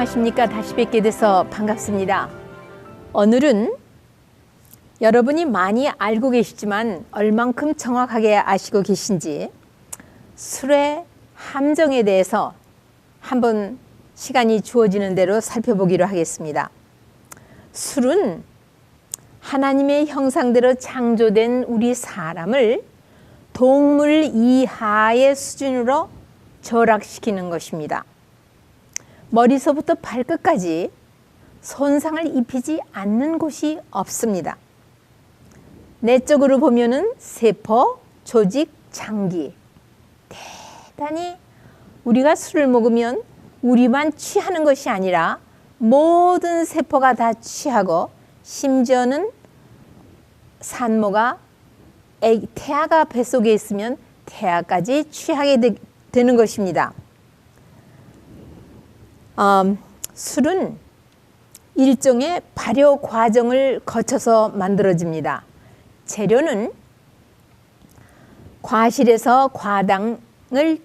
안녕하십니까. 다시 뵙게 돼서 반갑습니다. 오늘은 여러분이 많이 알고 계시지만 얼만큼 정확하게 아시고 계신지 술의 함정에 대해서 한번 시간이 주어지는 대로 살펴보기로 하겠습니다. 술은 하나님의 형상대로 창조된 우리 사람을 동물 이하의 수준으로 절약시키는 것입니다. 머리서부터 발끝까지 손상을 입히지 않는 곳이 없습니다. 내적으로 보면은 세포, 조직, 장기. 대단히 우리가 술을 먹으면 우리만 취하는 것이 아니라 모든 세포가 다 취하고 심지어는 산모가 태아가 뱃속에 있으면 태아까지 취하게 되는 것입니다. 술은 일종의 발효 과정을 거쳐서 만들어집니다. 재료는 과실에서 과당을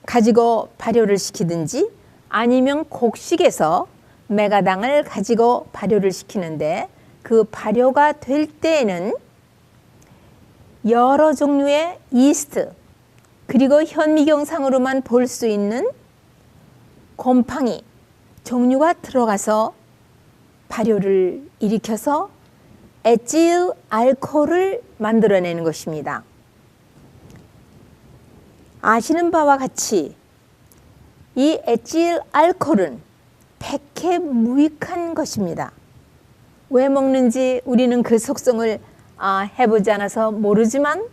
가지고 발효를 시키든지 아니면 곡식에서 메가당을 가지고 발효를 시키는데 그 발효가 될 때에는 여러 종류의 이스트 그리고 현미경상으로만 볼 수 있는 곰팡이 종류가 들어가서 발효를 일으켜서 에틸 알코올을 만들어내는 것입니다. 아시는 바와 같이 이 에틸 알코올은 백해무익한 것입니다. 왜 먹는지 우리는 그 속성을 해보지 않아서 모르지만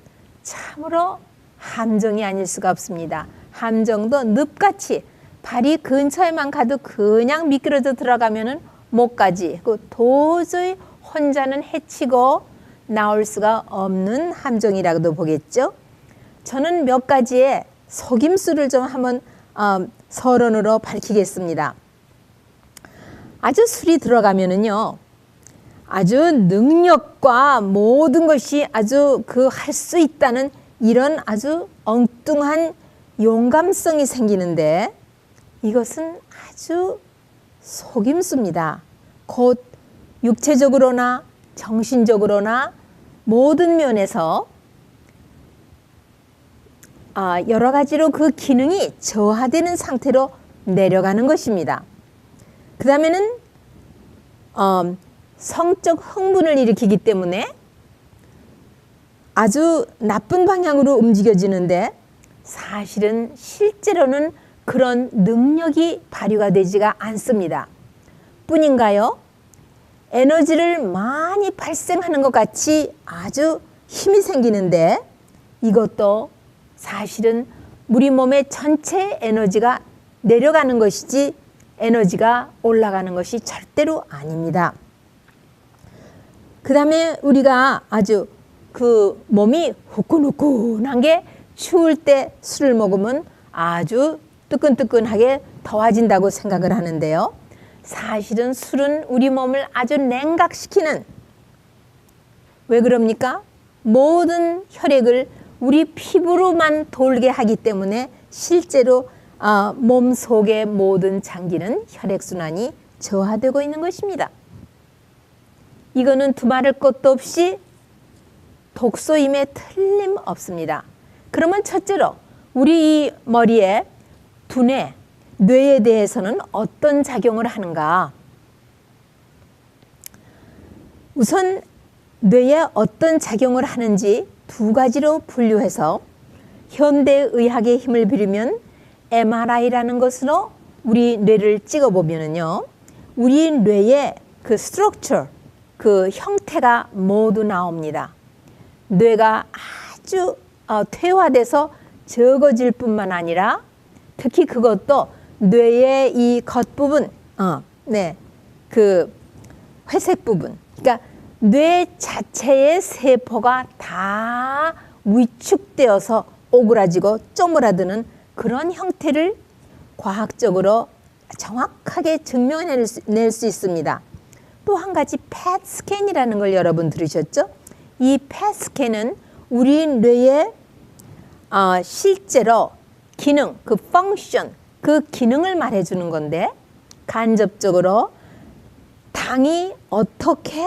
참으로 함정이 아닐 수가 없습니다. 함정도 늪같이 발이 근처에만 가도 그냥 미끄러져 들어가면은 못 가지. 도저히 혼자는 해치고 나올 수가 없는 함정이라고도 보겠죠. 저는 몇 가지의 속임수를 좀 한번 서론으로 밝히겠습니다. 아주 술이 들어가면은요, 아주 능력과 모든 것이 아주 할 수 있다는 이런 아주 엉뚱한 용감성이 생기는데 이것은 아주 속임수입니다. 곧 육체적으로나 정신적으로나 모든 면에서 여러 가지로 그 기능이 저하되는 상태로 내려가는 것입니다. 그 다음에는 성적 흥분을 일으키기 때문에 아주 나쁜 방향으로 움직여지는데 사실은 실제로는 그런 능력이 발휘가 되지가 않습니다. 뿐인가요? 에너지를 많이 발생하는 것 같이 아주 힘이 생기는데 이것도 사실은 우리 몸의 전체 에너지가 내려가는 것이지 에너지가 올라가는 것이 절대로 아닙니다. 그 다음에 우리가 아주 몸이 후끈후끈한 게 추울 때 술을 먹으면 아주 뜨끈뜨끈하게 더워진다고 생각을 하는데요. 사실은 술은 우리 몸을 아주 냉각시키는, 왜 그럽니까? 모든 혈액을 우리 피부로만 돌게 하기 때문에 실제로 몸 속의 모든 장기는 혈액순환이 저하되고 있는 것입니다. 이거는 두말할 것도 없이 독소임에 틀림없습니다. 그러면 첫째로 우리 이 머리에 두뇌, 뇌에 대해서는 어떤 작용을 하는가? 우선 뇌에 어떤 작용을 하는지 두 가지로 분류해서 현대의학의 힘을 빌리면 MRI라는 것으로 우리 뇌를 찍어보면은요, 우리 뇌의 그 스트럭처, 그 형태가 모두 나옵니다. 뇌가 아주 퇴화돼서 적어질 뿐만 아니라 특히 그것도 뇌의 이 겉부분, 그 회색 부분, 그러니까 뇌 자체의 세포가 다 위축되어서 오그라지고 쪼무라드는 그런 형태를 과학적으로 정확하게 증명해낼 수 있습니다. 또 한 가지 펫 스캔이라는 걸 여러분 들으셨죠? 이 펫 스캔은 우리 뇌의 실제로 기능, 그 펑션, 그 기능을 말해주는 건데 간접적으로 당이 어떻게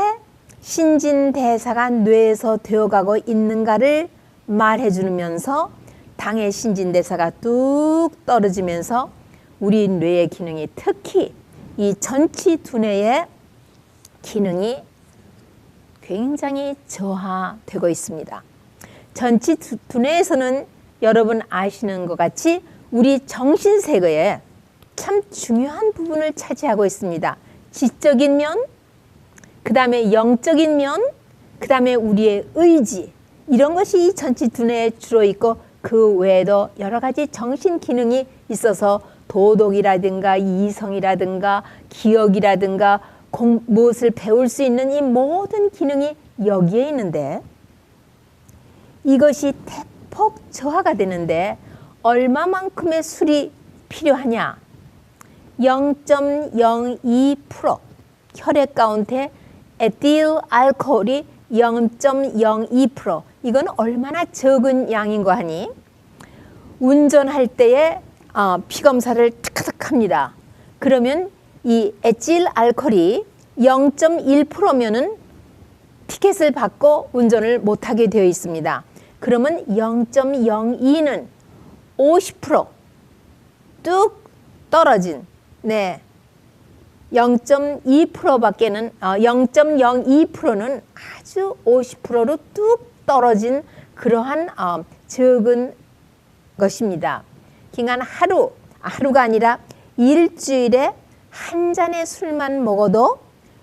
신진대사가 뇌에서 되어가고 있는가를 말해주면서 당의 신진대사가 뚝 떨어지면서 우리 뇌의 기능이, 특히 이 전치 두뇌의 기능이 굉장히 저하되고 있습니다. 전치 두뇌에서는 여러분 아시는 것 같이 우리 정신세계에 참 중요한 부분을 차지하고 있습니다. 지적인 면, 그 다음에 영적인 면, 그 다음에 우리의 의지, 이런 것이 이 전치 두뇌에 주로 있고, 그 외에도 여러 가지 정신 기능이 있어서 도덕이라든가 이성이라든가 기억이라든가 무엇을 배울 수 있는 이 모든 기능이 여기에 있는데, 이것이 대폭 저하가 되는데 얼마만큼의 술이 필요하냐? 0.02% 혈액 가운데 에틸 알코올이 0.02%, 이건 얼마나 적은 양인 거 하니? 운전할 때에 피검사를 탁탁 합니다. 그러면 이 에틸 알코올이 0.1%면은 티켓을 받고 운전을 못하게 되어 있습니다. 그러면 0.02는 50% 뚝 떨어진, 0.2%밖에는 0.02%는 아주 50%로 뚝 떨어진 그러한 적은 것입니다. 그러니까 하루가 아니라 일주일에 한 잔의 술만 먹어도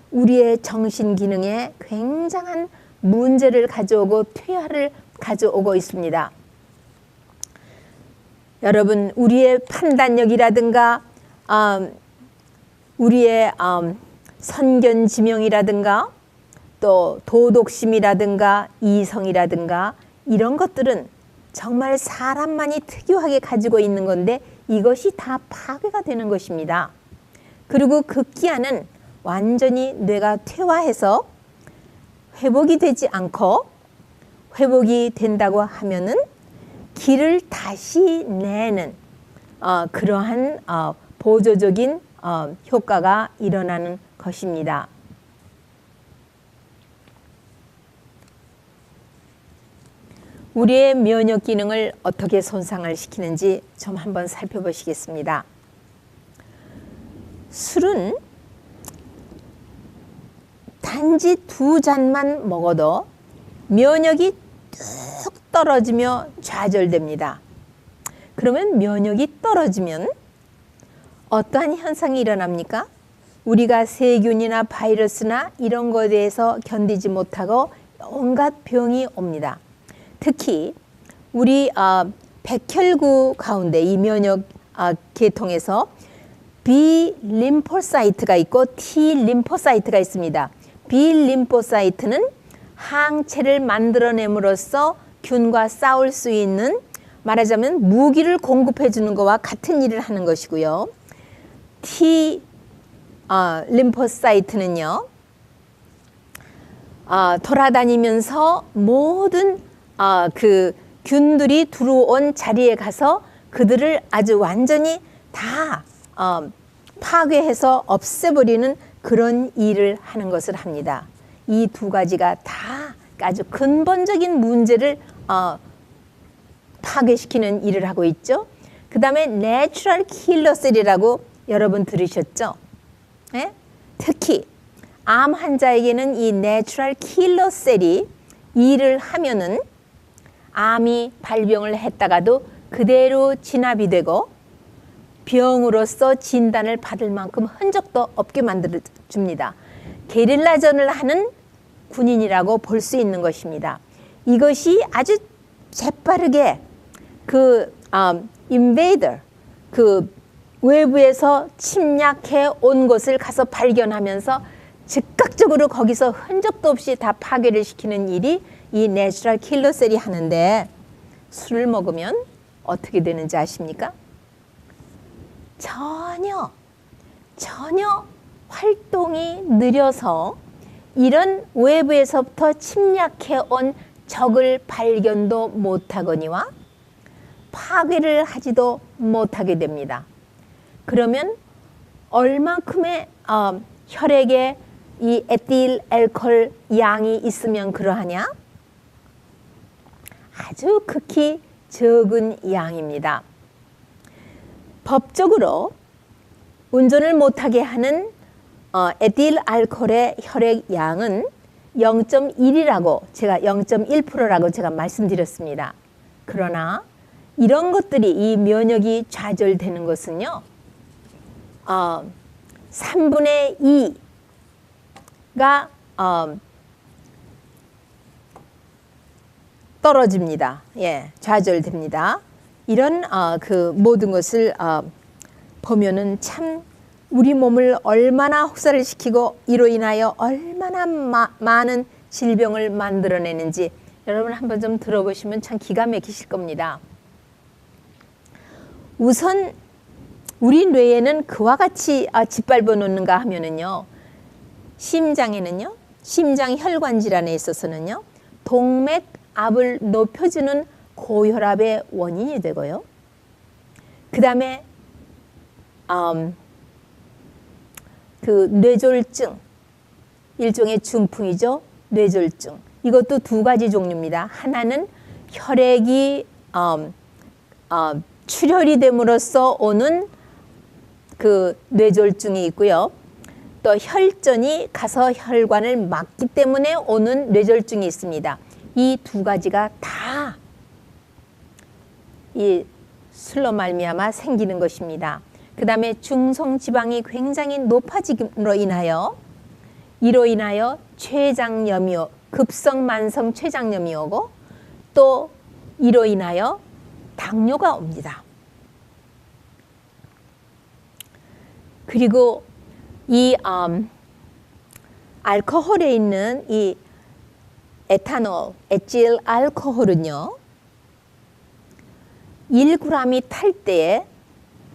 우리의 정신 기능에 굉장한 문제를 가져오고 퇴화를 가져오고 있습니다. 여러분, 우리의 판단력이라든가 우리의 선견지명이라든가 또 도덕심이라든가 이성이라든가 이런 것들은 정말 사람만이 특유하게 가지고 있는 건데, 이것이 다 파괴가 되는 것입니다. 그리고 급기야는 완전히 뇌가 퇴화해서 회복이 되지 않고, 회복이 된다고 하면은 기를 다시 내는 그러한 보조적인 효과가 일어나는 것입니다. 우리의 면역 기능을 어떻게 손상을 시키는지 좀 한번 살펴보시겠습니다. 술은 단지 2잔만 먹어도 면역이 뚝 떨어지며 좌절됩니다. 그러면 면역이 떨어지면 어떠한 현상이 일어납니까? 우리가 세균이나 바이러스나 이런 것에 대해서 견디지 못하고 온갖 병이 옵니다. 특히 우리 백혈구 가운데 이 면역 계통에서 B 림포사이트가 있고 T 림포사이트가 있습니다. B 림포사이트는 항체를 만들어냄으로써 균과 싸울 수 있는, 말하자면 무기를 공급해 주는 것과 같은 일을 하는 것이고요. T 림포사이트는요, 돌아다니면서 모든 그 균들이 들어온 자리에 가서 그들을 아주 완전히 다 파괴해서 없애버리는 그런 일을 하는 것을 합니다. 이 두 가지가 다 아주 근본적인 문제를 파괴시키는 일을 하고 있죠. 그 다음에 내추럴 킬러 셀이라고 여러분 들으셨죠? 네? 특히 암 환자에게는 이 내추럴 킬러 셀이 일을 하면은 암이 발병을 했다가도 그대로 진압이 되고 병으로서 진단을 받을 만큼 흔적도 없게 만들어줍니다. 게릴라전을 하는 군인이라고 볼 수 있는 것입니다. 이것이 아주 재빠르게 그 인베이더, 그 외부에서 침략해 온 것을 가서 발견하면서 즉각적으로 거기서 흔적도 없이 다 파괴를 시키는 일이 이 내추럴 킬러 셀이 하는데, 술을 먹으면 어떻게 되는지 아십니까? 전혀 활동이 느려서 이런 외부에서부터 침략해온 적을 발견도 못하거니와 파괴를 하지도 못하게 됩니다. 그러면 얼만큼의 혈액에 이 에틸 알코올 양이 있으면 그러하냐? 아주 극히 적은 양입니다. 법적으로 운전을 못하게 하는 에틸 알코올의 혈액 양은 0.1이라고 제가 0.1%라고 제가 말씀드렸습니다. 그러나 이런 것들이 이 면역이 좌절되는 것은요, 3분의 2가 떨어집니다. 예, 좌절됩니다. 이런 그 모든 것을 보면은 참 우리 몸을 얼마나 혹사를 시키고 이로 인하여 얼마나 많은 질병을 만들어내는지 여러분 한번 좀 들어보시면 참 기가 막히실 겁니다. 우선 우리 뇌에는 그와 같이 짓밟아 놓는가 하면은요, 심장에는요, 심장 혈관 질환에 있어서는요, 동맥압을 높여주는 고혈압의 원인이 되고요. 그 다음에 그 뇌졸중, 일종의 중풍이죠. 뇌졸중. 이것도 두 가지 종류입니다. 하나는 혈액이 출혈이 됨으로써 오는 그 뇌졸중이 있고요. 또 혈전이 가서 혈관을 막기 때문에 오는 뇌졸중이 있습니다. 이 두 가지가 다 이 술로 말미암아 생기는 것입니다. 그 다음에 중성지방이 굉장히 높아짐으로 인하여 이로 인하여 췌장염이 급성 만성 췌장염이 오고 또 이로 인하여 당뇨가 옵니다. 그리고 이 알코올에 있는 이 에탄올, 에틸 알코올은요, 1g이 탈 때에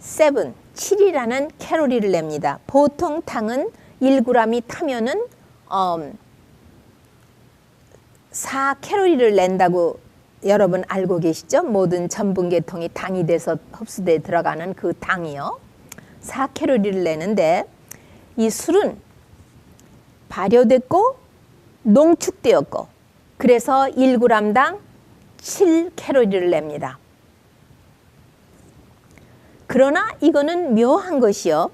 7이라는 칼로리를 냅니다. 보통 당은 1g이 타면은 4칼로리를 낸다고 여러분 알고 계시죠? 모든 전분계통이 당이 돼서 흡수돼 들어가는 그 당이요. 4칼로리를 내는데 이 술은 발효됐고 농축되었고 그래서 1g당 7칼로리를 냅니다. 그러나 이거는 묘한 것이요.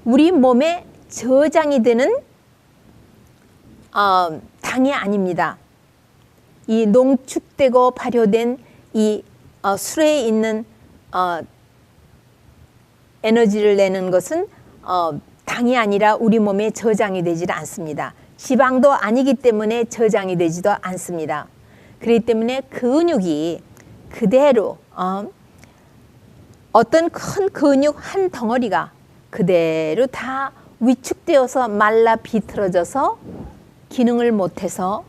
우리 몸에 저장이 되는 당이 아닙니다. 이 농축되고 발효된 이 술에 있는 에너지를 내는 것은 당이 아니라 우리 몸에 저장이 되지 않습니다. 지방도 아니기 때문에 저장이 되지도 않습니다. 그렇기 때문에 근육이 그대로 어떤 큰 근육 한 덩어리가 그대로 다 위축되어서 말라 비틀어져서 기능을 못해서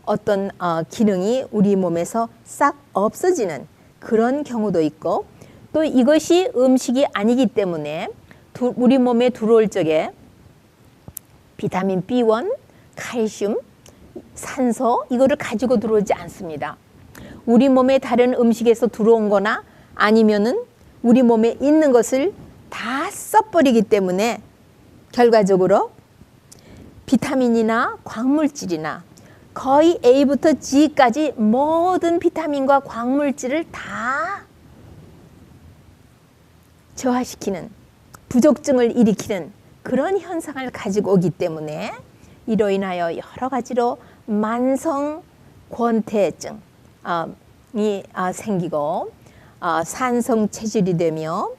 어떤 기능이 우리 몸에서 싹 없어지는 그런 경우도 있고 또 이것이 음식이 아니기 때문에 우리 몸에 들어올 적에 비타민 B1, 칼슘, 산소 이거를 가지고 들어오지 않습니다. 우리 몸에 다른 음식에서 들어온 거나 아니면은 우리 몸에 있는 것을 다 써버리기 때문에 결과적으로 비타민이나 광물질이나 거의 A부터 G까지 모든 비타민과 광물질을 다 저하시키는 부족증을 일으키는 그런 현상을 가지고 오기 때문에 이로 인하여 여러 가지로 만성 권태증이 생기고 산성 체질이 되며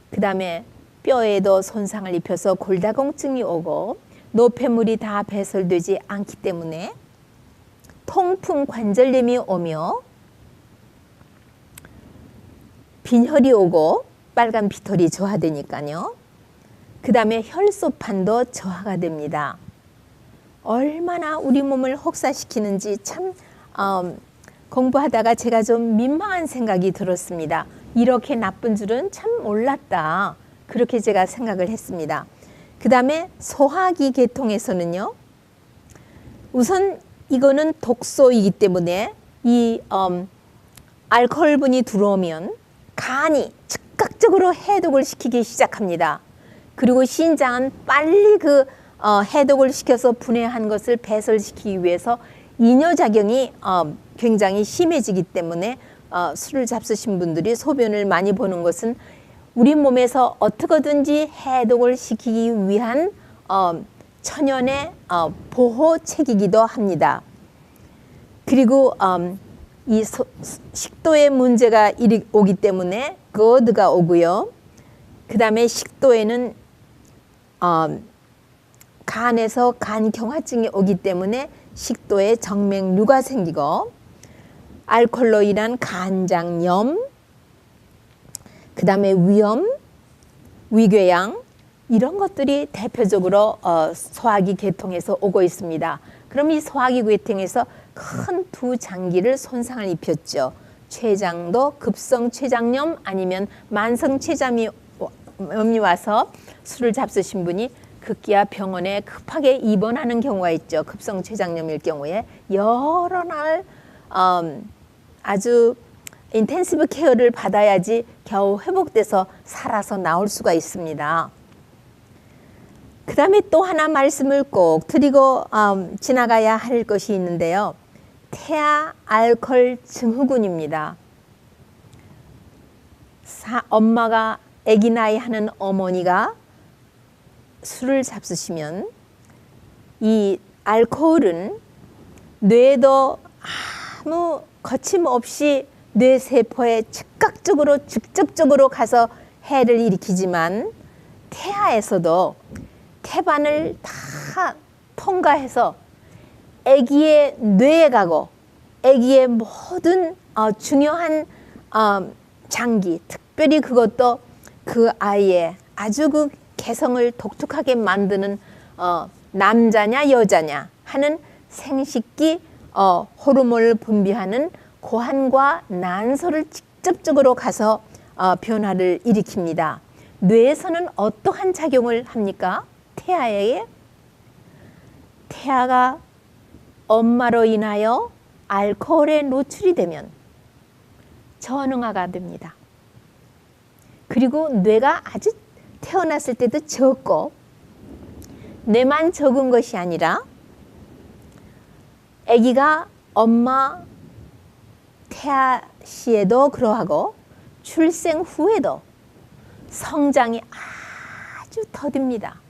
그 다음에 뼈에도 손상을 입혀서 골다공증이 오고 노폐물이 다 배설되지 않기 때문에 통풍 관절염이 오며 빈혈이 오고 빨간 피톨이 저하되니까요. 그 다음에 혈소판도 저하가 됩니다. 얼마나 우리 몸을 혹사시키는지 참 공부하다가 제가 좀 민망한 생각이 들었습니다. 이렇게 나쁜 줄은 참 몰랐다. 그렇게 제가 생각을 했습니다. 그 다음에 소화기 계통에서는요. 우선 이거는 독소이기 때문에 이 알코올분이 들어오면 간이 즉각적으로 해독을 시키기 시작합니다. 그리고 신장은 빨리 그 해독을 시켜서 분해한 것을 배설시키기 위해서 이뇨작용이 굉장히 심해지기 때문에 술을 잡수신 분들이 소변을 많이 보는 것은 우리 몸에서 어떻게든지 해독을 시키기 위한 천연의 보호책이기도 합니다. 그리고 이 식도에 문제가 오기 때문에 GERD가 오고요. 그 다음에 식도에는 간에서 간경화증이 오기 때문에 식도에 정맥류가 생기고, 알코올로 인한 간장염, 그 다음에 위염, 위궤양, 이런 것들이 대표적으로 소화기 계통에서 오고 있습니다. 그럼 이 소화기 계통에서 큰 두 장기를 손상을 입혔죠. 췌장도 급성 췌장염 아니면 만성 췌장염이 와서 술을 잡수신 분이 급기야 병원에 급하게 입원하는 경우가 있죠. 급성 췌장염일 경우에 여러 날 아주 인텐시브 케어를 받아야지 겨우 회복돼서 살아서 나올 수가 있습니다. 그 다음에 또 하나 말씀을 꼭 드리고 지나가야 할 것이 있는데요. 태아 알코올 증후군입니다. 엄마가 아기 나이 하는 어머니가 술을 잡수시면 이 알코올은 뇌에도 아무 거침없이 뇌세포에 즉각적으로 직접적으로 가서 해를 일으키지만 태아에서도 태반을 다 통과해서 아기의 뇌에 가고 아기의 모든 중요한 장기, 특별히 그것도 그 아이의 아주 그 개성을 독특하게 만드는 남자냐 여자냐 하는 생식기 호르몬을 분비하는 고환과 난소를 직접적으로 가서 변화를 일으킵니다. 뇌에서는 어떠한 작용을 합니까? 태아에게? 태아가 엄마로 인하여 알코올에 노출이 되면 전응아가 됩니다. 그리고 뇌가 아주 태어났을 때도 적고, 뇌만 적은 것이 아니라 아기가 엄마 태아 시에도 그러하고 출생 후에도 성장이 아주 더딥니다.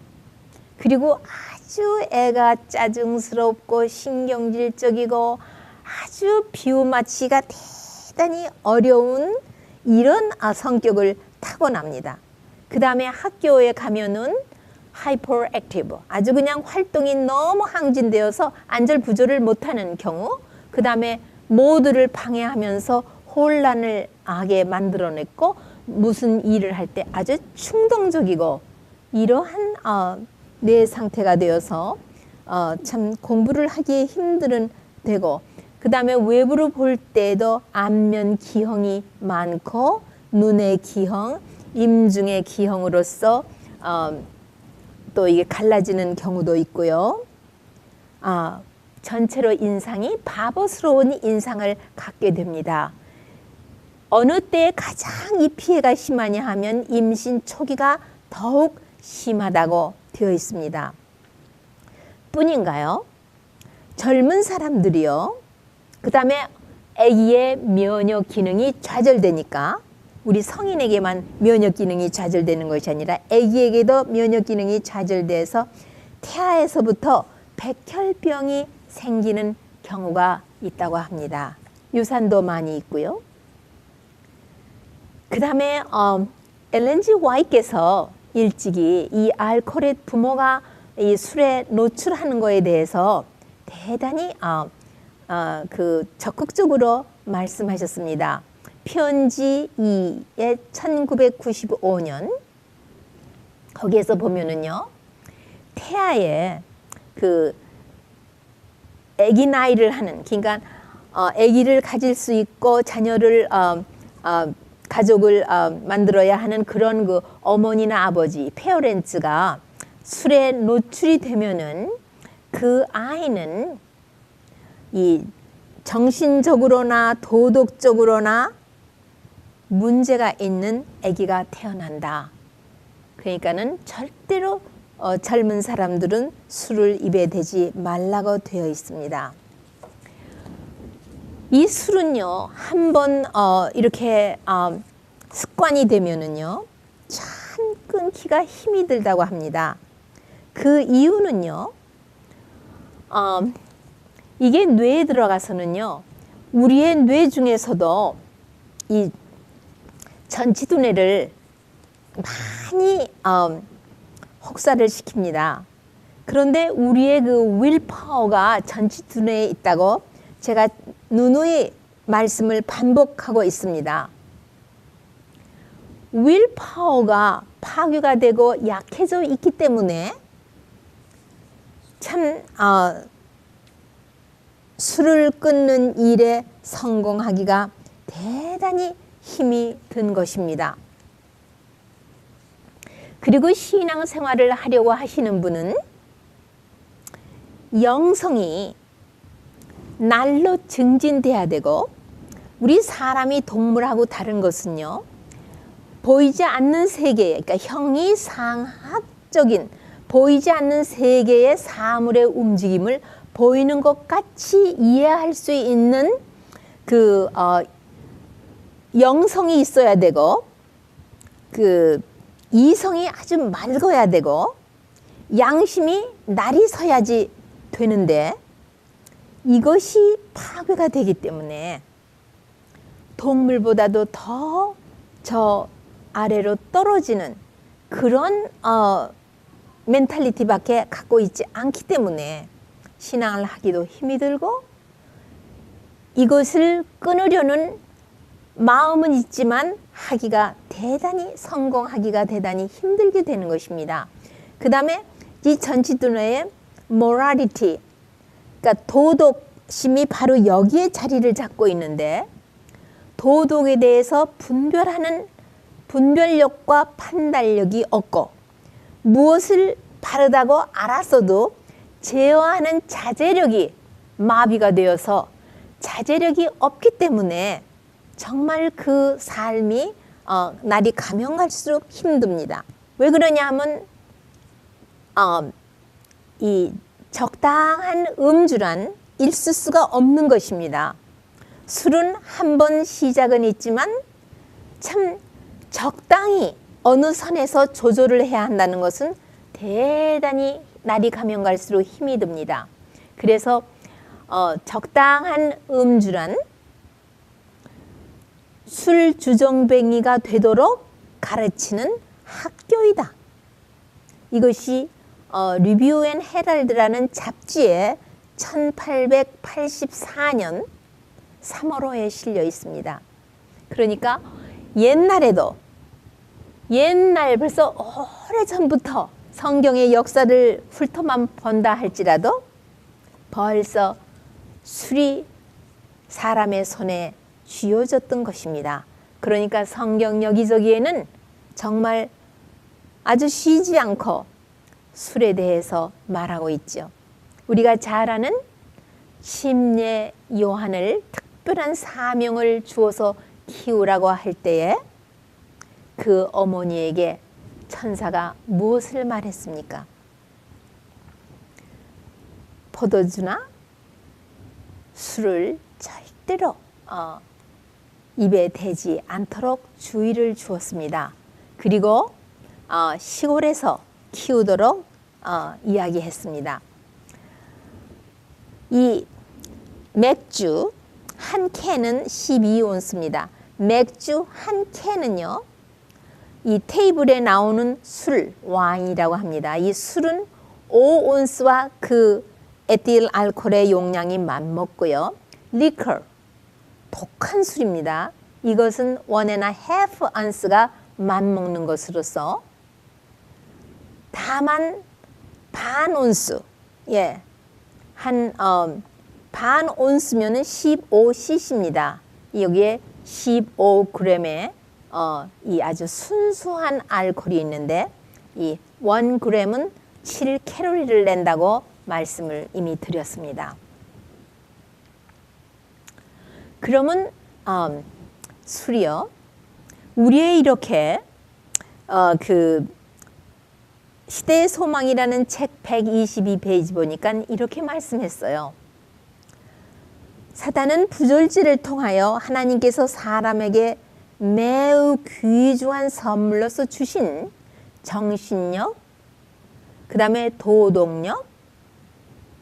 그리고 아주 애가 짜증스럽고 신경질적이고 아주 비유맞히기가 대단히 어려운 이런 성격을 타고납니다. 그 다음에 학교에 가면은 하이퍼액티브, 아주 그냥 활동이 너무 항진되어서 안절부절을 못하는 경우, 그 다음에 모두를 방해하면서 혼란을 하게 만들어냈고, 무슨 일을 할 때 아주 충동적이고 이러한 뇌 상태가 되어서 참 공부를 하기 힘든 되고, 그 다음에 외부로 볼 때에도 안면 기형이 많고 눈의 기형, 임중의 기형으로서 또 이게 갈라지는 경우도 있고요. 전체로 인상이 바보스러운 인상을 갖게 됩니다. 어느 때에 가장 이 피해가 심하냐 하면 임신 초기가 더욱 심하다고 되어 있습니다. 뿐인가요? 젊은 사람들이요. 그 다음에 아기의 면역 기능이 좌절되니까, 우리 성인에게만 면역 기능이 좌절되는 것이 아니라 아기에게도 면역 기능이 좌절돼서 태아에서부터 백혈병이 생기는 경우가 있다고 합니다. 유산도 많이 있고요. 그 다음에 엘렌 G 화이트께서 일찍이 이 알코올의 부모가 이 술에 노출하는 것에 대해서 대단히 적극적으로 말씀하셨습니다. 편지 2의 1995년 거기에서 보면은요, 태아에 그 아기 나이를 하는, 그러니까 아기를 가질 수 있고 자녀를 가족을 만들어야 하는 그런 그 어머니나 아버지, 페어렌츠가 술에 노출이 되면은 그 아이는 이 정신적으로나 도덕적으로나 문제가 있는 아기가 태어난다. 그러니까는 절대로 젊은 사람들은 술을 입에 대지 말라고 되어 있습니다. 이 술은요, 한번 이렇게 습관이 되면은요, 참 끊기가 힘이 들다고 합니다. 그 이유는요, 이게 뇌에 들어가서는요, 우리의 뇌 중에서도 이 전치두뇌를 많이 혹사를 시킵니다. 그런데 우리의 그 윌파워가 전치두뇌에 있다고 제가 누누이 말씀을 반복하고 있습니다. 윌파워가 파괴가 되고 약해져 있기 때문에 참 술을 끊는 일에 성공하기가 대단히 힘이 든 것입니다. 그리고 신앙생활을 하려고 하시는 분은 영성이 날로 증진돼야 되고, 우리 사람이 동물하고 다른 것은요, 보이지 않는 세계, 그러니까 형이상학적인 보이지 않는 세계의 사물의 움직임을 보이는 것 같이 이해할 수 있는 그 영성이 있어야 되고, 그 이성이 아주 맑아야 되고, 양심이 날이 서야지 되는데, 이것이 파괴가 되기 때문에 동물보다도 더 저 아래로 떨어지는 그런 멘탈리티밖에 갖고 있지 않기 때문에 신앙을 하기도 힘이 들고, 이것을 끊으려는 마음은 있지만 하기가 대단히 성공하기가 대단히 힘들게 되는 것입니다. 그 다음에 이 전치두뇌의 morality, 그러니까 도덕심이 바로 여기에 자리를 잡고 있는데, 도덕에 대해서 분별하는 분별력과 판단력이 없고, 무엇을 바르다고 알았어도 제어하는 자제력이 마비가 되어서 자제력이 없기 때문에 정말 그 삶이 날이 가면 갈수록 힘듭니다. 왜 그러냐 하면 이 적당한 음주란 있을 수가 없는 것입니다. 술은 한 번 시작은 있지만 참 적당히 어느 선에서 조절을 해야 한다는 것은 대단히 날이 가면 갈수록 힘이 듭니다. 그래서 적당한 음주란 술 주정뱅이가 되도록 가르치는 학교이다. 이것이 리뷰 앤 헤럴드라는 잡지에 1884년 3월호에 실려 있습니다. 그러니까 옛날에도 옛날 벌써 오래전부터 성경의 역사를 훑어만 본다 할지라도 벌써 술이 사람의 손에 쥐어졌던 것입니다. 그러니까 성경 여기저기에는 정말 아주 쉬지 않고 술에 대해서 말하고 있죠. 우리가 잘 아는 심례 요한을 특별한 사명을 주어서 키우라고 할 때에 그 어머니에게 천사가 무엇을 말했습니까? 포도주나 술을 절대로 입에 대지 않도록 주의를 주었습니다. 그리고 시골에서 키우도록 이야기했습니다. 이 맥주 한 캔은 12온스입니다. 맥주 한 캔은요, 이 테이블에 나오는 술, 와인이라고 합니다. 이 술은 5온스와 그 에틸 알코올의 용량이 맞먹고요. 리커, 독한 술입니다. 이것은 1.5 온스가 맞먹는 것으로서 다만 반 온스, 반 온스면은 15cc입니다. 여기에 15g의 이 아주 순수한 알코올이 있는데, 이 1g은 7칼로리를 낸다고 말씀을 이미 드렸습니다. 그러면 술이요, 우리의 이렇게 그 시대의 소망이라는 책 122페이지 보니까 이렇게 말씀했어요. 사단은 부졸지를 통하여 하나님께서 사람에게 매우 귀중한 선물로서 주신 정신력, 그 다음에 도덕력,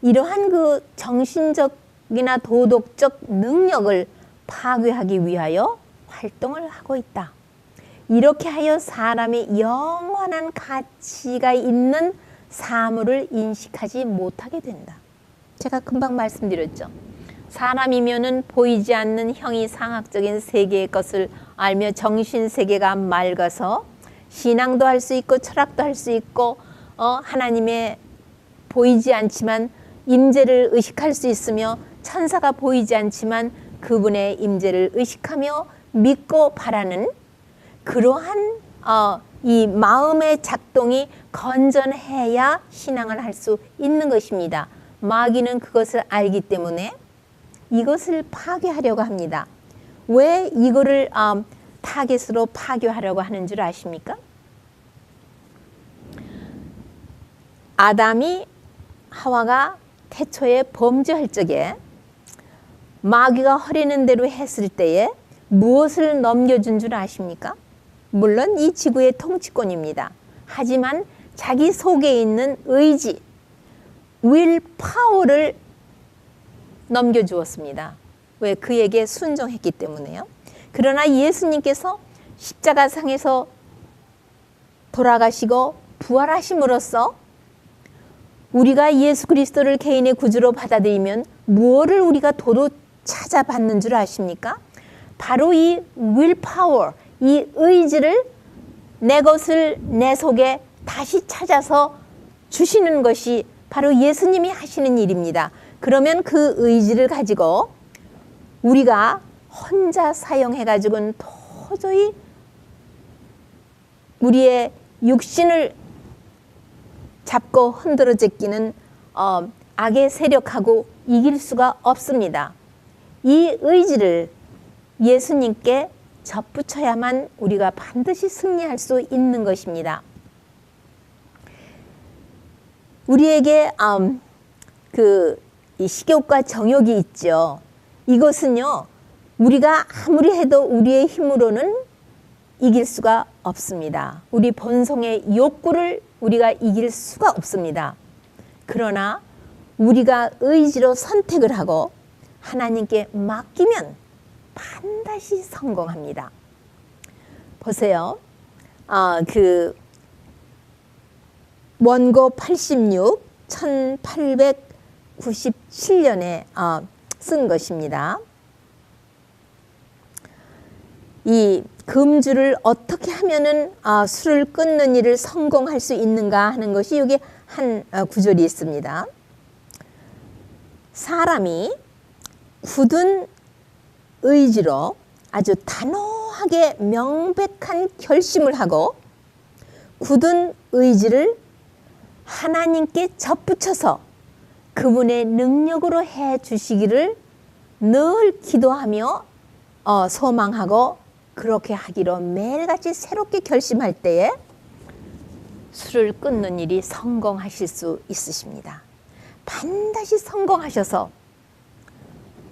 이러한 그 정신적이나 도덕적 능력을 파괴하기 위하여 활동을 하고 있다. 이렇게 하여 사람이 영원한 가치가 있는 사물을 인식하지 못하게 된다. 제가 금방 말씀드렸죠. 사람이면은 보이지 않는 형이상학적인 세계의 것을 알며 정신세계가 맑아서 신앙도 할 수 있고 철학도 할 수 있고 하나님의 보이지 않지만 임재를 의식할 수 있으며 천사가 보이지 않지만 그분의 임재를 의식하며 믿고 바라는 그러한 이 마음의 작동이 건전해야 신앙을 할 수 있는 것입니다. 마귀는 그것을 알기 때문에 이것을 파괴하려고 합니다. 왜 이거를 타겟으로 파괴하려고 하는 줄 아십니까? 아담이 하와가 태초에 범죄할 적에 마귀가 허리는 대로 했을 때에 무엇을 넘겨준 줄 아십니까? 물론 이 지구의 통치권입니다. 하지만 자기 속에 있는 의지, willpower를 넘겨주었습니다. 왜? 그에게 순종했기 때문에요. 그러나 예수님께서 십자가상에서 돌아가시고 부활하심으로써 우리가 예수 그리스도를 개인의 구주로 받아들이면 무엇을 우리가 도로 찾아받는 줄 아십니까? 바로 이 willpower, 이 의지를 내 것을 내 속에 다시 찾아서 주시는 것이 바로 예수님이 하시는 일입니다. 그러면 그 의지를 가지고 우리가 혼자 사용해가지고는 도저히 우리의 육신을 잡고 흔들어 제끼는 악의 세력하고 이길 수가 없습니다. 이 의지를 예수님께 접붙여야만 우리가 반드시 승리할 수 있는 것입니다. 우리에게 이 식욕과 정욕이 있죠. 이것은요, 우리가 아무리 해도 우리의 힘으로는 이길 수가 없습니다. 우리 본성의 욕구를 우리가 이길 수가 없습니다. 그러나 우리가 의지로 선택을 하고 하나님께 맡기면 반드시 성공합니다. 보세요. 원고 86, 1897년에 쓴 것입니다. 이 금주를 어떻게 하면은 술을 끊는 일을 성공할 수 있는가 하는 것이 여기 한 구절이 있습니다. 사람이 굳은 의지로 아주 단호하게 명백한 결심을 하고 굳은 의지를 하나님께 접붙여서 그분의 능력으로 해 주시기를 늘 기도하며 소망하고 그렇게 하기로 매일같이 새롭게 결심할 때에 술을 끊는 일이 성공하실 수 있으십니다. 반드시 성공하셔서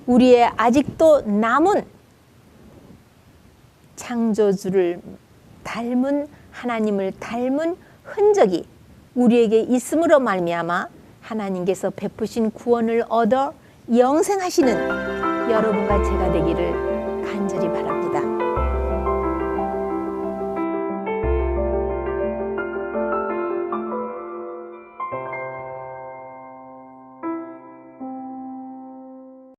우리의 아직도 남은 창조주를 닮은 하나님을 닮은 흔적이 우리에게 있음으로 말미암아 하나님께서 베푸신 구원을 얻어 영생하시는 여러분과 제가 되기를 간절히 바랍니다.